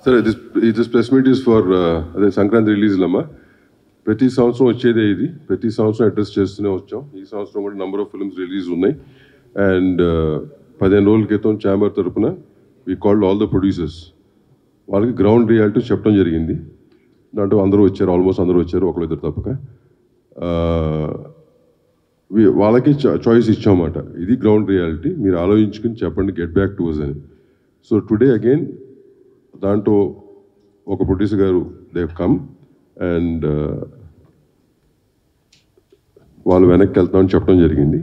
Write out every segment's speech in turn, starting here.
Sir, this press meet is for the Sankranti release lama. ప్రతి సంవత్సరం వచ్చేదే ఇది. ప్రతి సంవత్సరం అడ్రస్ చేస్తూనే వచ్చాం. ఈ సంవత్సరం కూడా నెంబర్ ఆఫ్ ఫిల్మ్స్ రిలీజ్ ఉన్నాయి. అండ్ 15 రోజుల క్రితం ఛాంబర్ తరఫున we called all the producers. వాళ్ళకి గ్రౌండ్ రియాలిటీ చెప్పడం జరిగింది. దాంట్లో అందరూ వచ్చారు, ఆల్మోస్ట్ అందరూ వచ్చారు, ఒకళ్ళు ఇద్దరు తప్పక. వాళ్ళకి చాయిస్ ఇచ్చామన్నమాట. ఇది గ్రౌండ్ రియాలిటీ, మీరు ఆలోచించుకుని చెప్పండి, గెట్ బ్యాక్ టు అస్ అని. సో టుడే అగైన్ దాంట్లో ఒక ప్రొడ్యూసర్ గారు దే కమ్ అండ్ వాళ్ళు వెనక్కి వెళ్తామని చెప్పడం జరిగింది.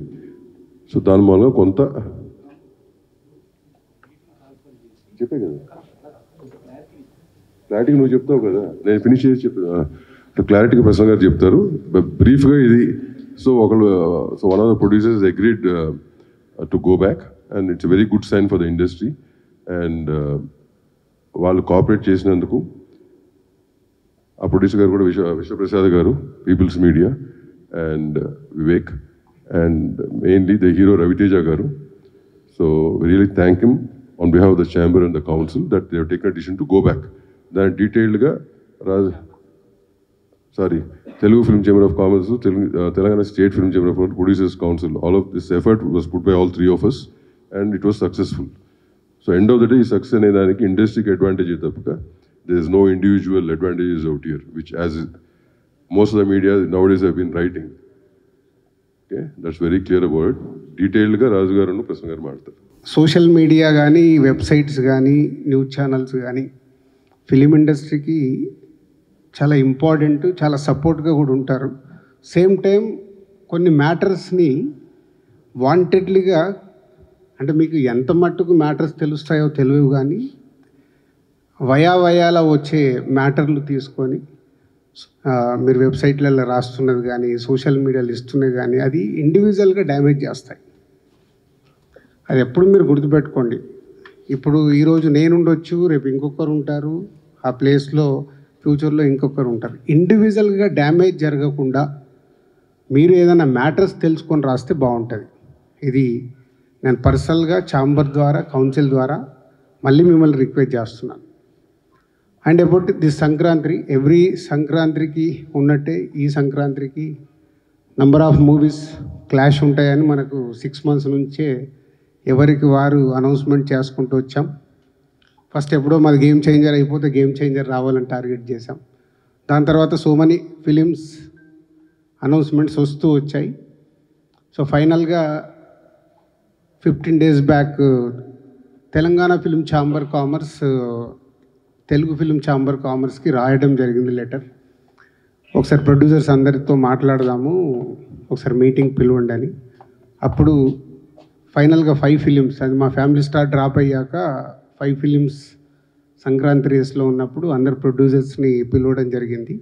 సో దాని మూలంగా కొంత చెప్పే కదా, క్లారిటీగా నువ్వు చెప్తావు కదా, నేను ఫినిష్ చేసి చెప్తా. క్లారిటీగా ప్రసన్న గారు చెప్తారు. బ్రీఫ్గా ఇది. So one of the producers agreed to go back and it's very good sign for the industry. And వాళ్ళు కోఆపరేట్ చేసినందుకు ఆ ప్రొడ్యూసర్ గారు కూడా Vishwaprasad garu, people's media, and Vivek, and mainly the hero Raviteja garu. So really thank him on behalf of the chamber and the council that they have taken a decision to go back. దాని డీటెయిల్డ్గా Telugu Film Chamber of Commerce, Telangana State Film Chamber of Commerce, Producers Council, all of this effort was put by all three of us and it was successful. So end of the day, success అనే దానికి ఇండస్ట్రీకి advantage తప్పక there is no individual advantages out here, which as most of the media nowadays have been writing. Okay, that's very clear about it. డీటెయిల్డ్గా రాజు గారు ప్రసన్న గారు మాట్లాడతారు. Social media కానీ, websites కానీ, న్యూస్ ఛానల్స్ కానీ ఫిలిం ఇండస్ట్రీకి చాలా ఇంపార్టెంట్, చాలా సపోర్ట్గా కూడా ఉంటారు. సేమ్ టైం కొన్ని మ్యాటర్స్ని వాంటెడ్లీగా, అంటే మీకు ఎంత మట్టుకు మ్యాటర్స్ తెలుస్తాయో తెలియవు కానీ వయాల వచ్చే మ్యాటర్లు తీసుకొని మీరు వెబ్సైట్లలో రాస్తున్నది కానీ, సోషల్ మీడియాలో ఇస్తున్నది కానీ అది ఇండివిజువల్గా డ్యామేజ్ చేస్తాయి. అది ఎప్పుడు మీరు గుర్తుపెట్టుకోండి. ఇప్పుడు ఈరోజు నేనుండొచ్చు, రేపు ఇంకొకరు ఉంటారు, ఆ ప్లేస్లో ఫ్యూచర్లో ఇంకొకరు ఉంటారు. ఇండివిజువల్గా డ్యామేజ్ జరగకుండా మీరు ఏదైనా మ్యాటర్స్ తెలుసుకొని రాస్తే బాగుంటుంది. ఇది నేను పర్సనల్గా ఛాంబర్ ద్వారా, కౌన్సిల్ ద్వారా మళ్ళీ మిమ్మల్ని రిక్వెస్ట్ చేస్తున్నాను. And about this Sankranti, every సంక్రాంతికి ఉన్నట్టే ఈ సంక్రాంతికి నంబర్ ఆఫ్ మూవీస్ క్లాష్ ఉంటాయని మనకు 6 months నుంచే ఎవరికి వారు అనౌన్స్మెంట్ చేసుకుంటూ వచ్చాం. ఫస్ట్ ఎప్పుడో మాది గేమ్ చేంజర్ అయిపోతే గేమ్ చేంజర్ రావాలని టార్గెట్ చేసాం. దాని తర్వాత సో మెనీ ఫిలిమ్స్ అనౌన్స్మెంట్స్ వస్తూ వచ్చాయి. సో ఫైనల్గా 15 days back Telangana film chamber commerce Telugu film chamber కామర్స్కి రాయడం జరిగింది లెటర్. ఒకసారి ప్రొడ్యూసర్స్ అందరితో మాట్లాడదాము, ఒకసారి మీటింగ్ పిలవండి అని. అప్పుడు ఫైనల్గా 5 films, అది మా ఫ్యామిలీ స్టార్ డ్రాప్ అయ్యాక 5 films సంక్రాంతి రేస్లో ఉన్నప్పుడు అందరు ప్రొడ్యూసర్స్ని పిలవడం జరిగింది.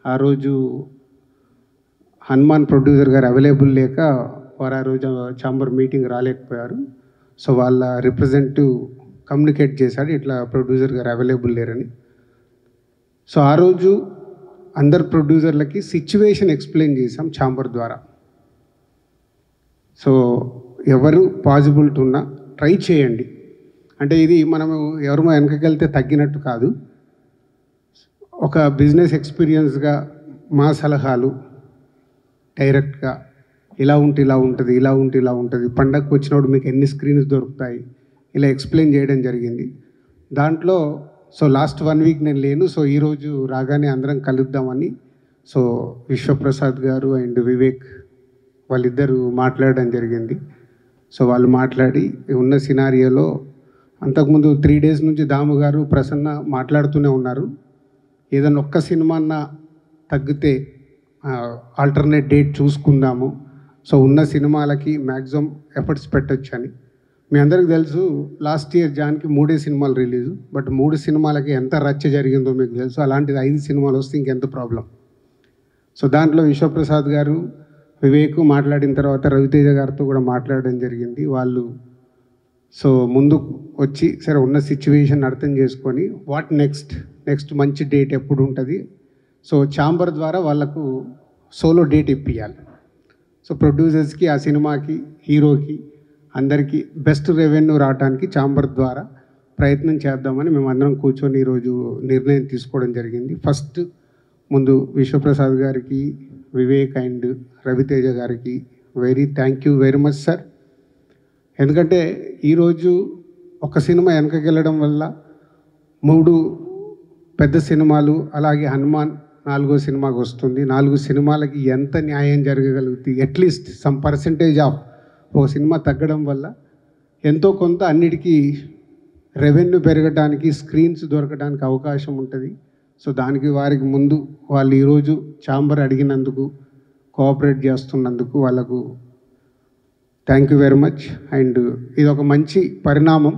ఆ రోజు హనుమాన్ ప్రొడ్యూసర్ గారు అవైలబుల్ లేక వారు ఆ రోజు ఛాంబర్ మీటింగ్ రాలేకపోయారు. సో వాళ్ళ రిప్రజెంటేటివ్ కమ్యూనికేట్ చేశాడు, ఇట్లా ప్రొడ్యూసర్ గారు అవైలబుల్ లేరని. సో ఆ రోజు అందరు ప్రొడ్యూసర్లకి సిచ్యువేషన్ ఎక్స్ప్లెయిన్ చేసాం ఛాంబర్ ద్వారా. సో ఎవరు పాసిబిలిటీ ఉన్నా ట్రై చేయండి. అంటే ఇది మనము ఎవరు వెనకకి వెళ్తే తగ్గినట్టు కాదు. ఒక బిజినెస్ ఎక్స్పీరియన్స్గా మా సలహాలు డైరెక్ట్గా ఇలా ఉంటే ఇలా ఉంటుంది, ఇలా ఉంటే ఇలా ఉంటుంది, పండగకు వచ్చినప్పుడు మీకు ఎన్ని స్క్రీన్స్ దొరుకుతాయి, ఇలా ఎక్స్ప్లెయిన్ చేయడం జరిగింది. దాంట్లో సో లాస్ట్ 1 week నేను లేను. సో ఈరోజు రాగానే అందరం కలుద్దామని సో విశ్వప్రసాద్ గారు అండ్ వివేక్ వాళ్ళిద్దరూ మాట్లాడడం జరిగింది. సో వాళ్ళు మాట్లాడి ఉన్న సినారియోలో అంతకుముందు 3 days నుంచి దాము గారు, ప్రసన్న మాట్లాడుతూనే ఉన్నారు. ఏదైనా ఒక్క సినిమా అన్నా తగ్గితే ఆల్టర్నేట్ డేట్ చూసుకుందాము, సో ఉన్న సినిమాలకి మ్యాక్సిమం ఎఫర్ట్స్ పెట్టచ్చు అని. మీ అందరికీ తెలుసు లాస్ట్ ఇయర్ జాన్కి 3 సినిమాలు రిలీజు, బట్ 3 సినిమాలకి ఎంత రచ్చ జరిగిందో మీకు తెలుసు. అలాంటిది 5 సినిమాలు వస్తే ఇంకెంత ప్రాబ్లం. సో దాంట్లో విశ్వప్రసాద్ గారు, వివేక్ మాట్లాడిన తర్వాత రవితేజ గారితో కూడా మాట్లాడడం జరిగింది. వాళ్ళు సో ముందు వచ్చి సరే ఉన్న సిచ్యువేషన్ అర్థం చేసుకొని వాట్ నెక్స్ట్ మంచి డేట్ ఎప్పుడు ఉంటుంది, సో ఛాంబర్ ద్వారా వాళ్ళకు సోలో డేట్ ఇప్పియాలి. సో ప్రొడ్యూసర్స్కి, ఆ సినిమాకి, హీరోకి అందరికీ బెస్ట్ రెవెన్యూ రావడానికి ఛాంబర్ ద్వారా ప్రయత్నం చేద్దామని మేమందరం కూర్చొని ఈరోజు నిర్ణయం తీసుకోవడం జరిగింది. ఫస్ట్ ముందు విశ్వప్రసాద్ గారికి, వివేక్ అండ్ రవితేజ గారికి thank you very much sir. ఎందుకంటే ఈరోజు ఒక సినిమా వెనకకి వెళ్ళడం వల్ల 3 పెద్ద సినిమాలు, అలాగే హనుమాన్ 4వ సినిమాకి వస్తుంది. 4 సినిమాలకి ఎంత న్యాయం జరగగలుగుతుంది? అట్లీస్ట్ సమ్ పర్సంటేజ్ ఆఫ్ ఒక సినిమా తగ్గడం వల్ల ఎంతో కొంత అన్నిటికీ రెవెన్యూ పెరగడానికి, స్క్రీన్స్ దొరకడానికి అవకాశం ఉంటుంది. సో దానికి వారికి ముందు వాళ్ళు ఈరోజు ఛాంబర్ అడిగినందుకు, కోఆపరేట్ చేస్తున్నందుకు వాళ్ళకు thank you very much. And ఇది ఒక మంచి పరిణామం.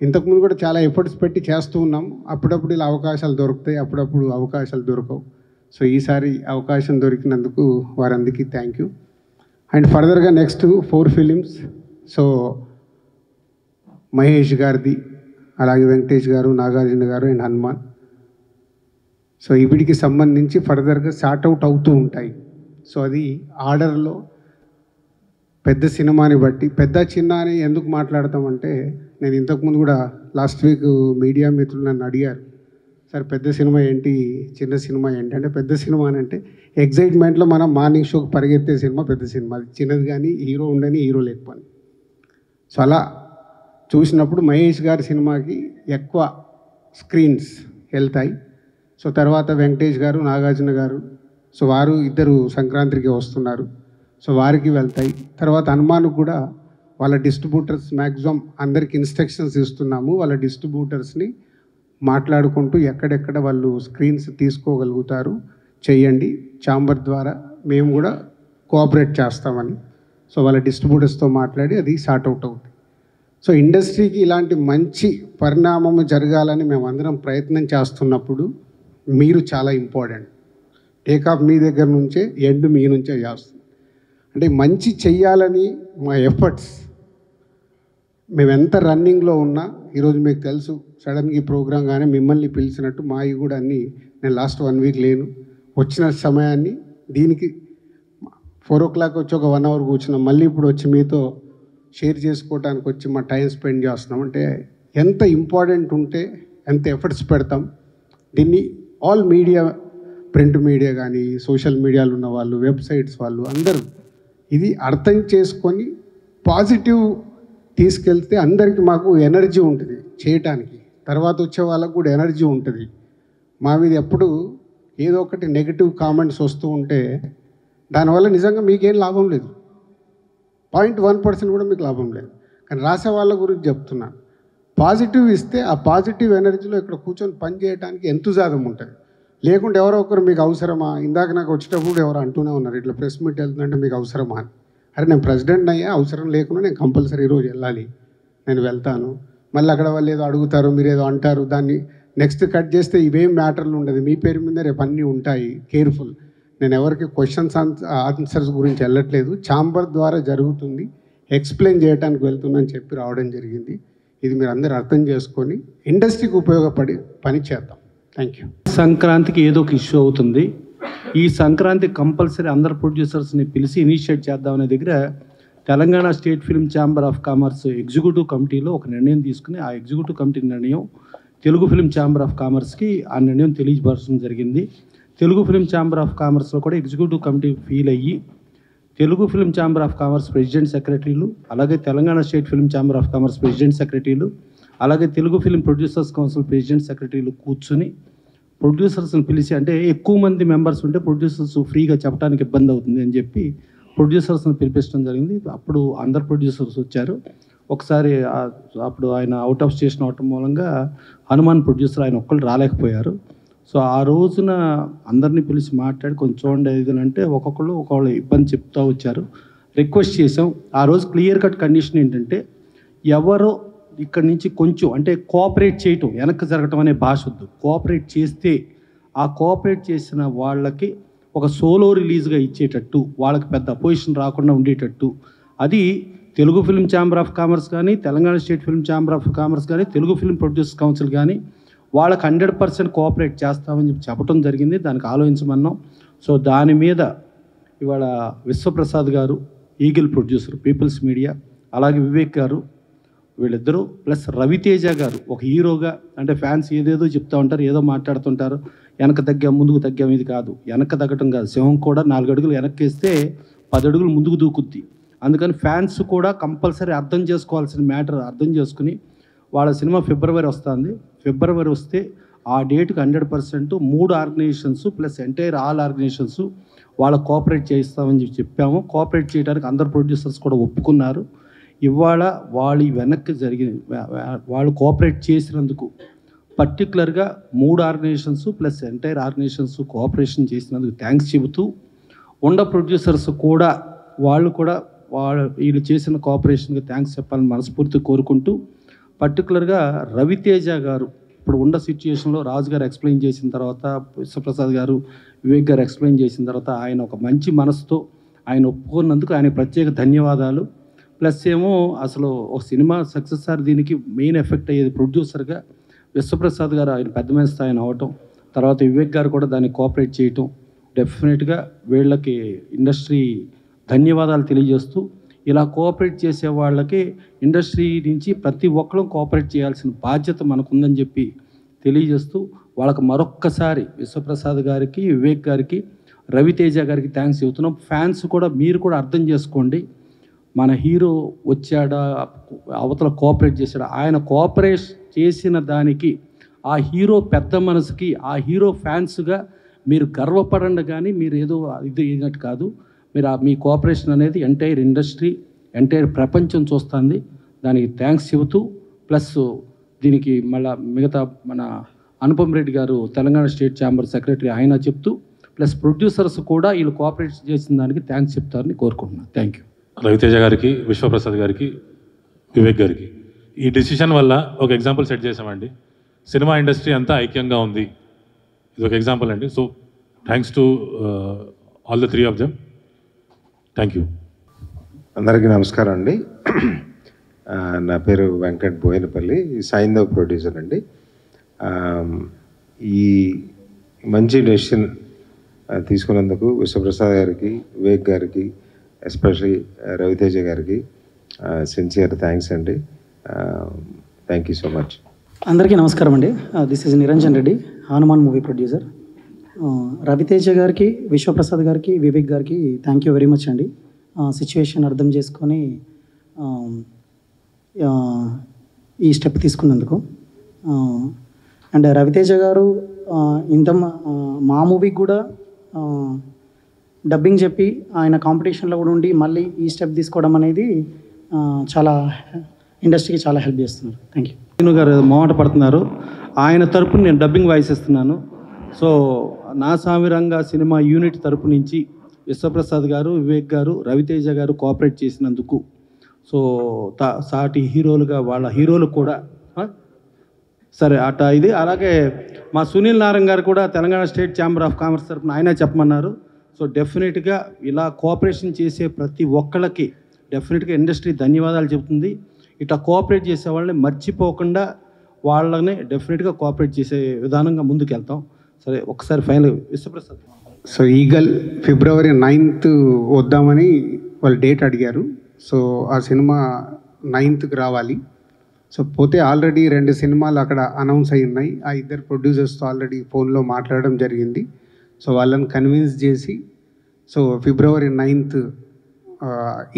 ఇంతకుముందు కూడా చాలా ఎఫర్ట్స్ పెట్టి చేస్తూ ఉన్నాం. అప్పుడప్పుడు ఇలా అవకాశాలు దొరుకుతాయి, అప్పుడప్పుడు అవకాశాలు దొరకవు. సో ఈసారి అవకాశం దొరికినందుకు వారందరికీ థ్యాంక్ యూ. అండ్ ఫర్దర్గా నెక్స్ట్ 4 ఫిలిమ్స్. సో మహేష్ గారిది, అలాగే వెంకటేష్ గారు, నాగార్జున గారు అండ్ హనుమాన్. సో వీటికి సంబంధించి ఫర్దర్గా సార్ట్అవుట్ అవుతూ ఉంటాయి. సో అది ఆర్డర్లో పెద్ద సినిమాని బట్టి, పెద్ద చిన్న అని ఎందుకు మాట్లాడతామంటే, నేను ఇంతకుముందు కూడా లాస్ట్ వీక్ మీడియా మిత్రులు నన్ను అడిగారు, సార్ పెద్ద సినిమా ఏంటి, చిన్న సినిమా ఏంటి అంటే, పెద్ద సినిమా అని అంటే ఎగ్జైట్మెంట్లో మనం మార్నింగ్ షోకి పరిగెత్తే సినిమా పెద్ద సినిమా. అది చిన్నది కానీ హీరో ఉండని, హీరో లేకపోని. సో అలా చూసినప్పుడు మహేష్ గారి సినిమాకి ఎక్కువ స్క్రీన్స్ వెళ్తాయి. సో తర్వాత వెంకటేష్ గారు, నాగార్జున గారు, సో వారు ఇద్దరు సంక్రాంతికి వస్తున్నారు. సో వారికి వెళ్తాయి. తర్వాత హనుమాన్ కూడా వాళ్ళ డిస్ట్రిబ్యూటర్స్ మ్యాక్సిమం అందరికి ఇన్స్ట్రక్షన్స్ ఇస్తున్నాము. వాళ్ళ డిస్ట్రిబ్యూటర్స్ని మాట్లాడుకుంటూ ఎక్కడెక్కడ వాళ్ళు స్క్రీన్స్ తీసుకోగలుగుతారు చేయండి, ఛాంబర్ ద్వారా మేము కూడా కోఆపరేట్ చేస్తామని. సో వాళ్ళ డిస్ట్రిబ్యూటర్స్తో మాట్లాడి అది సార్ట్అవుట్ అవుతుంది. సో ఇండస్ట్రీకి ఇలాంటి మంచి పరిణామము జరగాలని మేమందరం ప్రయత్నం చేస్తున్నప్పుడు మీరు చాలా ఇంపార్టెంట్. టేకాఫ్ మీ దగ్గర నుంచే, ఎండ్ మీ నుంచే చేస్తుంది. అంటే మంచి చెయ్యాలని మా ఎఫర్ట్స్, మేము ఎంత రన్నింగ్లో ఉన్నా, ఈరోజు మీకు తెలుసు సడన్గా ఈ ప్రోగ్రాం కానీ మిమ్మల్ని పిలిచినట్టు మావి కూడా అన్నీ, నేను లాస్ట్ 1 వీక్ లేను, వచ్చిన సమయాన్ని దీనికి 4 o'clock వచ్చి ఒక 1 hour కూర్చున్నాం, మళ్ళీ ఇప్పుడు వచ్చి మీతో షేర్ చేసుకోవడానికి వచ్చి మా టైం స్పెండ్ చేస్తున్నాం. అంటే ఎంత ఇంపార్టెంట్ ఉంటే ఎంత ఎఫర్ట్స్ పెడతాం. దీన్ని ఆల్ మీడియా, ప్రింట్ మీడియా కానీ, సోషల్ మీడియాలో ఉన్న వాళ్ళు, వెబ్సైట్స్ వాళ్ళు అందరూ ఇది అర్థం చేసుకొని పాజిటివ్ తీసుకెళ్తే అందరికీ మాకు ఎనర్జీ ఉంటుంది చేయటానికి. తర్వాత వచ్చే వాళ్ళకు కూడా ఎనర్జీ ఉంటుంది. మా మీద ఎప్పుడు ఏదో ఒకటి నెగిటివ్ కామెంట్స్ వస్తూ ఉంటే దానివల్ల నిజంగా మీకేం లాభం లేదు, 0.1% కూడా మీకు లాభం లేదు. కానీ రాసే వాళ్ళ గురించి చెప్తున్నాను. పాజిటివ్ ఇస్తే ఆ పాజిటివ్ ఎనర్జీలో ఇక్కడ కూర్చొని పని చేయడానికి ఎంతుజాదం ఉంటుంది. లేకుంటే ఎవరో ఒకరు మీకు అవసరమా, ఇందాక నాకు వచ్చేటప్పుడు ఎవరు అంటూనే ఉన్నారు, ఇట్లా ప్రెస్ మీట్ వెళ్తుందంటే మీకు అవసరమా అని. అరే నేను ప్రెసిడెంట్ అయ్యా, అవసరం లేకుండా నేను కంపల్సరీ ఈరోజు వెళ్ళాలి, నేను వెళ్తాను. మళ్ళీ అక్కడ వాళ్ళు ఏదో అడుగుతారు, మీరు ఏదో అంటారు, దాన్ని నెక్స్ట్ కట్ చేస్తే ఇవేం మ్యాటర్లు ఉండదు, మీ పేరు మీద రేపు అన్నీ ఉంటాయి. కేర్ఫుల్. నేను ఎవరికి క్వశ్చన్స్ ఆన్సర్స్ గురించి వెళ్ళట్లేదు, ఛాంబర్ ద్వారా జరుగుతుంది, ఎక్స్ప్లెయిన్ చేయడానికి వెళ్తుందని చెప్పి రావడం జరిగింది. ఇది మీరు అందరూ అర్థం చేసుకొని ఇండస్ట్రీకి ఉపయోగపడి పని చేద్దాం. Thank you. సంక్రాంతికి ఏదో ఒక ఇష్యూ అవుతుంది. ఈ సంక్రాంతి కంపల్సరీ అందరు ప్రొడ్యూసర్స్ని పిలిచి ఇనిషియేట్ చేద్దామనే దగ్గర Telangana state film chamber of commerce executive కమిటీలో ఒక నిర్ణయం తీసుకుని, ఆ ఎగ్జిక్యూటివ్ కమిటీ నిర్ణయం తెలుగు ఫిల్మ్ ఛాంబర్ ఆఫ్ కామర్స్కి ఆ నిర్ణయం తెలియపరచడం జరిగింది. తెలుగు ఫిల్మ్ ఛాంబర్ ఆఫ్ కామర్స్లో కూడా ఎగ్జిక్యూటివ్ కమిటీ ఫీల్ అయ్యి Telugu film chamber of commerce president సెక్రటరీలు, అలాగే Telangana state film chamber of commerce president సెక్రటరీలు, అలాగే Telugu film producers council president సెక్రటరీలు కూర్చుని ప్రొడ్యూసర్స్ని పిలిచి, అంటే ఎక్కువ మంది మెంబర్స్ ఉంటే ప్రొడ్యూసర్స్ ఫ్రీగా చెప్పడానికి ఇబ్బంది అవుతుంది అని చెప్పి ప్రొడ్యూసర్స్ని పిలిపించడం జరిగింది. అప్పుడు అందరు ప్రొడ్యూసర్స్ వచ్చారు. ఒకసారి అప్పుడు ఆయన అవుట్ ఆఫ్ స్టేషన్ అవటం మూలంగా హనుమాన్ ప్రొడ్యూసర్ ఆయన ఒక్కళ్ళు రాలేకపోయారు. సో ఆ రోజున అందరినీ పిలిచి మాట్లాడి కొంచెం చూడండి ఇది అంటే ఒక్కొక్కళ్ళు ఇబ్బంది చెప్తూ వచ్చారు. రిక్వెస్ట్ చేసాం. ఆ రోజు క్లియర్ కట్ కండిషన్ ఏంటంటే, ఎవరో ఇక్కడ నుంచి కొంచెం అంటే కోఆపరేట్ చేయటం, వెనక్కి జరగటం అనే భాష వద్దు. కోఆపరేట్ చేస్తే ఆ కోఆపరేట్ చేసిన వాళ్ళకి ఒక సోలో రిలీజ్గా ఇచ్చేటట్టు, వాళ్ళకి పెద్ద అపోజిషన్ రాకుండా ఉండేటట్టు, అది Telugu film chamber of commerce కానీ, Telangana state film chamber of commerce కానీ, తెలుగు ఫిల్మ్ ప్రొడ్యూసర్స్ కౌన్సిల్ కానీ వాళ్ళకి 100% కోఆపరేట్ చేస్తామని చెప్పి చెప్పడం జరిగింది. దానికి ఆలోచించమన్నాం. సో దాని మీద ఇవాళ విశ్వప్రసాద్ గారు, ఈగిల్ ప్రొడ్యూసర్, పీపుల్స్ మీడియా, అలాగే వివేక్ గారు, వీళ్ళిద్దరూ ప్లస్ రవితేజ గారు ఒక హీరోగా, అంటే ఫ్యాన్స్ ఏదేదో చెప్తూ ఉంటారు, ఏదో మాట్లాడుతుంటారు, వెనక తగ్గాం ముందుకు తగ్గాం, ఇది కాదు, వెనక తగ్గటం కాదు. సింహం కూడా 4 అడుగులు వెనక్కి వేస్తే 10 అడుగులు ముందుకు దూకుద్ది. అందుకని ఫ్యాన్స్ కూడా కంపల్సరీ అర్థం చేసుకోవాల్సిన మ్యాటర్ అర్థం చేసుకుని, వాళ్ళ సినిమా ఫిబ్రవరి వస్తుంది, ఫిబ్రవరి వస్తే ఆ డేట్కి 100% 3 organisations plus entire all organisations వాళ్ళ కోఆపరేట్ చేయిస్తామని చెప్పాము. కోఆపరేట్ చేయడానికి అందరు ప్రొడ్యూసర్స్ కూడా ఒప్పుకున్నారు. ఇవాళ వాళ్ళు వెనక్కి వాళ్ళు కోఆపరేట్ చేసినందుకు పర్టికులర్గా 3 organisations plus entire organisations cooperation చేసినందుకు థ్యాంక్స్ చెబుతూ, ఉన్న ప్రొడ్యూసర్స్ కూడా వీళ్ళు చేసిన కోఆపరేషన్కి థ్యాంక్స్ చెప్పాలని మనస్ఫూర్తి కోరుకుంటూ, పర్టికులర్గా రవితేజ గారు ఇప్పుడు ఉన్న సిచ్యుయేషన్లో రాజు గారు ఎక్స్ప్లెయిన్ చేసిన తర్వాత, విశ్వప్రసాద్ గారు, వివేక్ గారు ఎక్స్ప్లెయిన్ చేసిన తర్వాత ఆయన ఒక మంచి మనసుతో ఆయన ఒప్పుకున్నందుకు ఆయన ప్రత్యేక ధన్యవాదాలు. ప్లస్ ఏమో అసలు ఒక సినిమా సక్సెస్ సార్ దీనికి మెయిన్ ఎఫెక్ట్ అయ్యేది ప్రొడ్యూసర్గా విశ్వప్రసాద్ గారు, ఆయన పెద్ద స్థాయిని అవ్వటం, తర్వాత వివేక్ గారు కూడా దాన్ని కోఆపరేట్ చేయటం, డెఫినెట్గా వీళ్ళకి ఇండస్ట్రీ ధన్యవాదాలు తెలియజేస్తూ, ఇలా కోఆపరేట్ చేసే వాళ్ళకి ఇండస్ట్రీ నుంచి ప్రతి ఒక్కరూ కోఆపరేట్ చేయాల్సిన బాధ్యత మనకుందని చెప్పి తెలియజేస్తూ, వాళ్ళకి మరొక్కసారి విశ్వప్రసాద్ గారికి, వివేక్ గారికి, రవితేజ గారికి థ్యాంక్స్ చెబుతున్నాం. ఫ్యాన్స్ కూడా మీరు కూడా అర్థం చేసుకోండి, మన హీరో వచ్చాడా, అవతల కోఆపరేట్ చేశాడా, ఆయన కోఆపరేట్ చేసిన దానికి ఆ హీరో పెద్ద మనసుకి, ఆ హీరో ఫ్యాన్స్గా మీరు గర్వపడండి. కానీ మీరు ఏదో ఇది అయినట్టు కాదు, మీరు మీ కోఆపరేషన్ అనేది ఎంటైర్ ఇండస్ట్రీ, ఎంటైర్ ప్రపంచం చూస్తుంది. దానికి థ్యాంక్స్ చెబుతూ, ప్లస్ దీనికి మళ్ళీ మిగతా మన అనుపమ్ రెడ్డి గారు తెలంగాణ స్టేట్ ఛాంబర్ సెక్రటరీ ఆయన చెప్తూ, ప్లస్ ప్రొడ్యూసర్స్ కూడా వీళ్ళు కోఆపరేట్ చేసిన దానికి థ్యాంక్స్ చెప్తారని కోరుకుంటున్నాను. Thank you. రవితేజ గారికి, విశ్వప్రసాద్ గారికి, వివేక్ గారికి ఈ డిసిషన్ వల్ల ఒక ఎగ్జాంపుల్ సెట్ చేసామండి. సినిమా ఇండస్ట్రీ అంతా ఐక్యంగా ఉంది, ఇది ఒక ఎగ్జాంపుల్ అండి. So thanks to all the 3 of them. Thank you. అందరికీ నమస్కారం అండి. నా పేరు వెంకట్ బోయినపల్లి, సాయిందవ్ ప్రొడ్యూసర్ అండి. ఈ మంచి డెసిషన్ తీసుకున్నందుకు విశ్వప్రసాద్ గారికి, వివేక్ గారికి, ఎస్పెషలీ రవితేజ గారికి సిన్సియర్ థ్యాంక్స్ అండి. Thank you so much. అందరికీ నమస్కారం అండి. This is Niranjan Reddy, Hanuman movie producer. Raviteja గారికి, విశ్వప్రసాద్ గారికి, వివేక్ గారికి థ్యాంక్ యూ వెరీ మచ్ అండి. సిచ్యువేషన్ అర్థం చేసుకొని ఈ స్టెప్ తీసుకున్నందుకు. అండ్ రవితేజ గారు మా మూవీకి కూడా డబ్బింగ్ చెప్పి ఆయన కాంపిటీషన్లో కూడా ఉండి మళ్ళీ ఈ స్టెప్ తీసుకోవడం అనేది చాలా ఇండస్ట్రీకి చాలా హెల్ప్ చేస్తున్నారు. Thank you. శ్రీను గారు మొహమాట పడుతున్నారు, ఆయన తరపున నేను డబ్బింగ్ వాయిస్ ఇస్తున్నాను. సో నా సామిరంగా సినిమా యూనిట్ తరపు నుంచి విశ్వప్రసాద్ గారు, వివేక్ గారు, రవితేజ గారు కోఆపరేట్ చేసినందుకు, సో సాటి హీరోలుగా వాళ్ళ హీరోలు కూడా సరే అట ఇది. అలాగే మా సునీల్ నారాయణ గారు కూడా Telangana state chamber of commerce తరఫున ఆయన చెప్పమన్నారు. సో డెఫినెట్గా ఇలా కోఆపరేషన్ చేసే ప్రతి ఒక్కళ్ళకి డెఫినెట్గా ఇండస్ట్రీ ధన్యవాదాలు చెబుతుంది. ఇట్లా కోఆపరేట్ చేసే వాళ్ళని మర్చిపోకుండా వాళ్ళని డెఫినెట్గా కోఆపరేట్ చేసే విధానంగా ముందుకు వెళ్తాం. సరే ఒకసారి ఫైనల్ విశ్వప్రసాద్. సో ఈగల్ ఫిబ్రవరి 9th వద్దామని వాళ్ళు డేట్ అడిగారు. సో ఆ సినిమా 9th రావాలి. సో పోతే ఆల్రెడీ 2 సినిమాలు అక్కడ అనౌన్స్ అయి ఉన్నాయి. ఆ 2 ప్రొడ్యూసర్స్తో ఆల్రెడీ ఫోన్లో మాట్లాడడం జరిగింది. సో వాళ్ళని కన్విన్స్ చేసి సో ఫిబ్రవరి 9th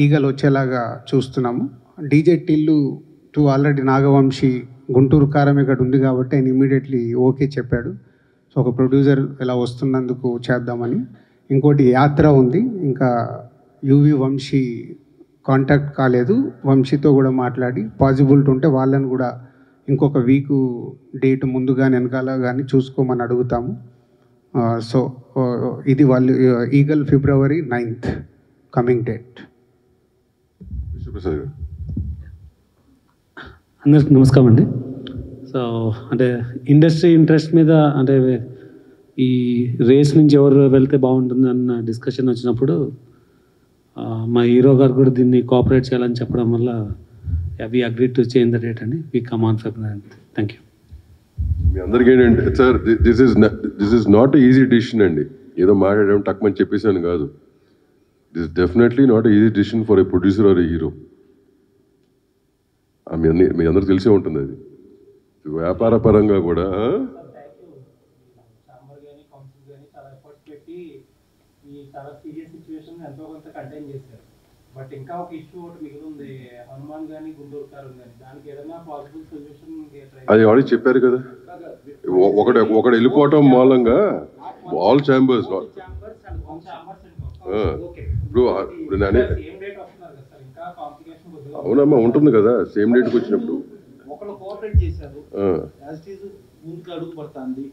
ఈగల్ వచ్చేలాగా చూస్తున్నాము. డీజే టిల్లు 2 ఆల్రెడీ నాగవంశీ గుంటూరు కారం ఇక్కడ ఉంది కాబట్టి ఆయన ఇమీడియట్లీ ఓకే చెప్పాడు. సో ఒక ప్రొడ్యూసర్ ఇలా వస్తున్నందుకు చేద్దామని. ఇంకోటి యాత్ర ఉంది, ఇంకా యువి వంశీ కాంటాక్ట్ కాలేదు. వంశీతో కూడా మాట్లాడి పాసిబిలిటీ ఉంటే వాళ్ళని కూడా ఇంకొక వీక్ డేట్ ముందుగా వెనకాల కానీ చూసుకోమని అడుగుతాము. సో ఇది వాళ్ళు ఈగల్ ఫిబ్రవరి 9th కమింగ్ డేట్. అందరికి నమస్కారం అండి. సో అంటే ఇండస్ట్రీ ఇంట్రెస్ట్ మీద అంటే ఈ రేస్ నుంచి ఎవరు వెళ్తే బాగుంటుంది అన్న డిస్కషన్ వచ్చినప్పుడు మా హీరో గారు కూడా దీన్ని కోఆపరేట్ చేయాలని చెప్పడం వల్ల we agree to change the date అండి. We come on February. Thank you. మీ అందరికీ ఏంటంటే sir, this is not easy decision అండి. ఏదో మాట్లాడడం టక్మని చెప్పేసాను కాదు. This definitely not easy decision for a producer or a hero. మీ అందరూ తెలిసే ఉంటుంది అది. వ్యాపార పరంగా కూడా బట్ ఇంకా ఒక ఇష్యూ ఒకటి మిగిలి ఉంది, హనుమాన్ కానీ గుంటూరు కారం కానీ, దానికి ఏదైనా పాసిబుల్ సొల్యూషన్ అది ఆల్రెడీ చెప్పారు కదా. ఒకడు వెళ్ళిపోవటం మూలంగా ఆల్ ఛాంబర్స్ ఇప్పుడు అవునమ్మా ఉంటుంది కదా సేమ్ డేట్కి వచ్చినప్పుడు ఒకళ్ళు కోఆపరేట్ చేశారు, ముందుకు అడుగు పడుతుంది.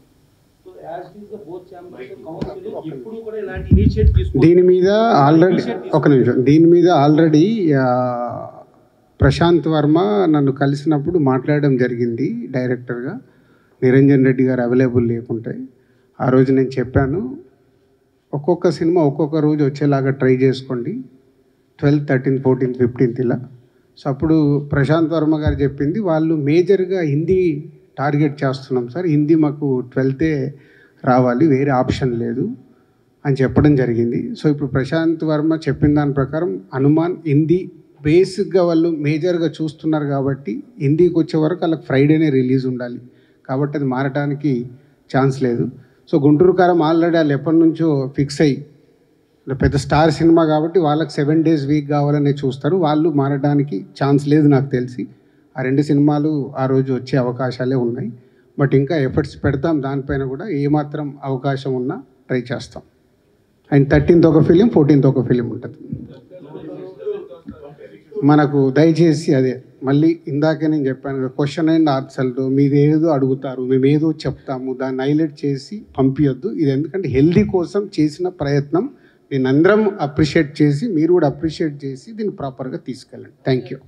దీని మీద ఆల్రెడీ ఒక నిమిషం, దీని మీద ఆల్రెడీ ప్రశాంత్ వర్మ నన్ను కలిసినప్పుడు మాట్లాడడం జరిగింది డైరెక్టర్గా. నిరంజన్ రెడ్డి గారు అవైలబుల్ లేకుంటే ఆ రోజు నేను చెప్పాను, ఒక్కొక్క సినిమా ఒక్కొక్క రోజు వచ్చేలాగా ట్రై చేసుకోండి, 12th, 13th, 14th, 15th ఇలా. సో అప్పుడు ప్రశాంత్ వర్మ గారు చెప్పింది, వాళ్ళు మేజర్గా హిందీ టార్గెట్ చేస్తున్నాం సార్, హిందీ మాకు 12th రావాలి, వేరే ఆప్షన్ లేదు అని చెప్పడం జరిగింది. సో ఇప్పుడు ప్రశాంత్ వర్మ చెప్పిన దాని ప్రకారం హనుమాన్ హిందీ బేసిక్గా వాళ్ళు మేజర్గా చూస్తున్నారు కాబట్టి హిందీకి వచ్చే వరకు వాళ్ళకి ఫ్రైడేనే రిలీజ్ ఉండాలి, కాబట్టి అది మారడానికి ఛాన్స్ లేదు. సో గుంటూరు కారం ఆల్రెడీ వాళ్ళు ఎప్పటి నుంచో ఫిక్స్ అయ్యి పెద్ద స్టార్ సినిమా కాబట్టి వాళ్ళకి 7 days వీక్ కావాలనే చూస్తారు, వాళ్ళు మారడానికి ఛాన్స్ లేదు నాకు తెలిసి. ఆ 2 సినిమాలు ఆ రోజు వచ్చే అవకాశాలే ఉన్నాయి. బట్ ఇంకా ఎఫర్ట్స్ పెడతాం దానిపైన కూడా, ఏమాత్రం అవకాశం ఉన్నా ట్రై చేస్తాం. అండ్ 13th ఒక ఫిలిం, 14th ఒక ఫిలిం ఉంటుంది మనకు. దయచేసి అదే మళ్ళీ ఇందాకే నేను చెప్పాను, క్వశ్చన్ అండ్ ఆన్సర్లో మీరు ఏదో అడుగుతారు, మేము ఏదో చెప్తాము, దాన్ని హైలైట్ చేసి పంపించొద్దు. ఇది ఎందుకంటే హెల్దీ కోసం చేసిన ప్రయత్నం, దీన్ని అందరం అప్రిషియేట్ చేసి మీరు కూడా అప్రిషియేట్ చేసి దీన్ని ప్రాపర్గా తీసుకెళ్ళండి. Thank you.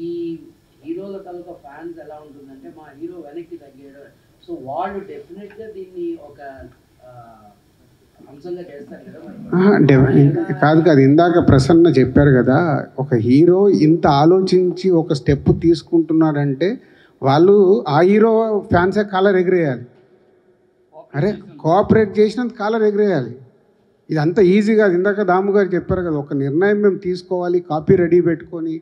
ఈ హీరోల తాలూకా ఫ్యాన్స్ ఎలా ఉంటుందంటే మా హీరో వెనక్కి తగ్గాడు, సో వాళ్ళు డెఫినెట్గా దీన్ని ఒక అంశంగా చేస్తారు కదా. కాదు ఇందాక ప్రసన్న చెప్పారు కదా, ఒక హీరో ఇంత ఆలోచించి ఒక స్టెప్ తీసుకుంటున్నాడంటే వాళ్ళు ఆ హీరో ఫ్యాన్సే కాలర్ ఎగిరేయాలి. అరే కోఆపరేట్ చేసినంత కాలర్ ఎగిరేయాలి. ఇది అంత ఈజీగా, ఇందాక దాము గారు చెప్పారు కదా, ఒక నిర్ణయం మేము తీసుకోవాలి, కాపీ రెడీ పెట్టుకొని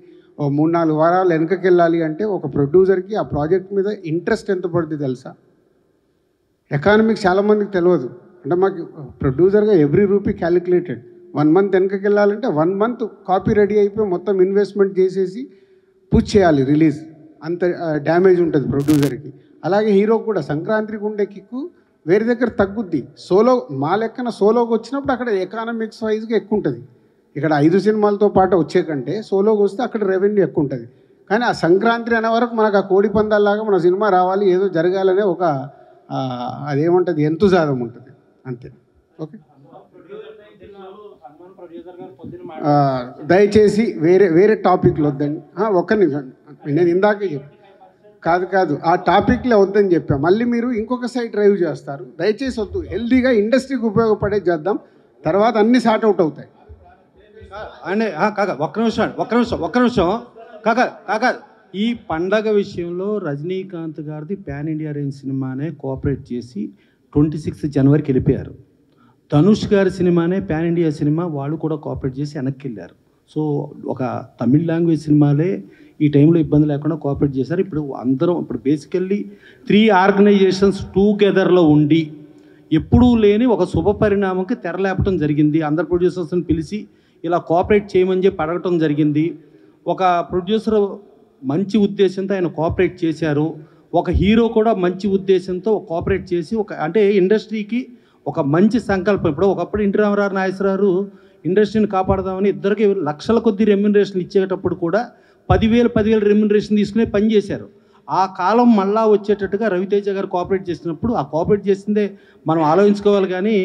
3-4 వారాలు వెనకకి వెళ్ళాలి అంటే ఒక ప్రొడ్యూసర్కి ఆ ప్రాజెక్ట్ మీద ఇంట్రెస్ట్ ఎంత పడుతుంది తెలుసా? ఎకానమిక్స్ చాలామందికి తెలియదు. అంటే మాకు ప్రొడ్యూసర్గా ఎవ్రీ రూపీ క్యాలిక్యులేటెడ్. 1 month వెనకకి వెళ్ళాలంటే 1 month కాపీ రెడీ అయిపోయి మొత్తం ఇన్వెస్ట్మెంట్ చేసేసి పుష్ చేయాలి రిలీజ్, అంత డ్యామేజ్ ఉంటుంది ప్రొడ్యూసర్కి. అలాగే హీరోకి కూడా సంక్రాంతికి ఉండే కిక్కు వేరే దగ్గర తగ్గుద్ది. సోలో మా లెక్కన సోలోకి వచ్చినప్పుడు అక్కడ ఎకానమిక్స్ వైజ్గా ఎక్కువ ఉంటుంది. ఇక్కడ 5 సినిమాలతో పాటు వచ్చే కంటే సోలోకి వస్తే అక్కడ రెవెన్యూ ఎక్కువ ఉంటుంది. కానీ ఆ సంక్రాంతి అనే వరకు మనకు ఆ కోడి పందాల్లాగా మన సినిమా రావాలి, ఏదో జరగాలనే ఒక అదేముంటుంది, ఎంతుజాదం ఉంటుంది అంతే. ఓకే, దయచేసి వేరే టాపిక్లు వద్దండి. ఒక్క నిమిషం, నేను ఇందాకే కాదు ఆ టాపిక్లే వద్దని చెప్పా. మళ్ళీ మీరు ఇంకొక సైడ్ డ్రైవ్ చేస్తారు. దయచేసి వద్దు. హెల్దీగా ఇండస్ట్రీకి ఉపయోగపడే చేద్దాం, తర్వాత అన్నీ సార్ట్ అవుట్ అవుతాయి. అంటే ఒక్క నిమిషం కాక ఈ పండగ విషయంలో రజనీకాంత్ గారిది పాన్ ఇండియా రేంజ్ సినిమానే కోఆపరేట్ చేసి 26 జనవరికి వెళ్ళిపోయారు. ధనుష్ గారి సినిమానే పాన్ ఇండియా సినిమా, వాళ్ళు కూడా కోఆపరేట్ చేసి వెనక్కి వెళ్ళారు. సో ఒక తమిళ్ లాంగ్వేజ్ సినిమాలే ఈ టైంలో ఇబ్బంది లేకుండా కోఆపరేట్ చేశారు. ఇప్పుడు బేసికల్లీ 3 ఆర్గనైజేషన్స్ టుగెదర్లో ఉండి ఎప్పుడూ లేని ఒక శుభ పరిణామంకి తెరలేపటం జరిగింది. అందరు ప్రొడ్యూసర్స్ని పిలిచి ఇలా కోఆపరేట్ చేయమని చెప్పి అడగటం జరిగింది. ఒక ప్రొడ్యూసర్ మంచి ఉద్దేశంతో ఆయన కోఆపరేట్ చేశారు, ఒక హీరో కూడా మంచి ఉద్దేశంతో కోఆపరేట్ చేసి అంటే ఇండస్ట్రీకి ఒక మంచి సంకల్పం. ఇప్పుడు ఒకప్పుడు ఎన్టీ రామారావు, నాగేశ్వరరావు ఇండస్ట్రీని కాపాడదామని ఇద్దరికి లక్షల కొద్ది రెమ్యునరేషన్ ఇచ్చేటప్పుడు కూడా 10,000 రెమ్యునరేషన్ తీసుకునే పని చేశారు. ఆ కాలం మళ్ళా వచ్చేటట్టుగా రవితేజ గారు కోఆపరేట్ చేసినప్పుడు ఆ కోఆపరేట్ చేసిందే మనం ఆలోచించుకోవాలి. కానీ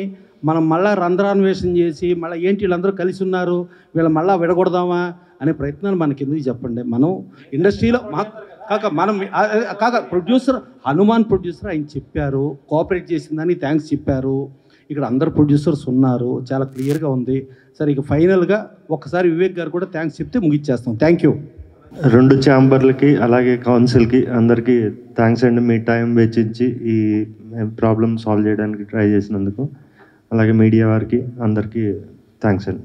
మనం మళ్ళీ రంధ్రాన్వేషణ చేసి మళ్ళీ ఏంటి వీళ్ళందరూ కలిసి ఉన్నారు, వీళ్ళు మళ్ళీ విడగొడదామా అనే ప్రయత్నాలు మనకి ఎందుకు చెప్పండి. మనం ఇండస్ట్రీలో ప్రొడ్యూసర్ హనుమాన్ ప్రొడ్యూసర్ ఆయన చెప్పారు, కోఆపరేట్ చేసిందని థ్యాంక్స్ చెప్పారు. ఇక్కడ అందరు ప్రొడ్యూసర్స్ ఉన్నారు, చాలా క్లియర్గా ఉంది. సరే ఇక ఫైనల్గా ఒక్కసారి వివేక్ గారు కూడా థ్యాంక్స్ చెప్తే ముగిచ్చేస్తాం. Thank you. రెండు ఛాంబర్లకి అలాగే కౌన్సిల్కి అందరికీ థ్యాంక్స్ అండి. మీ టైం వెచ్చించి ఈ ప్రాబ్లమ్ సాల్వ్ చేయడానికి ట్రై చేసినందుకు. అలాగే మీడియా వారికి అందరికీ థ్యాంక్స్ అండి.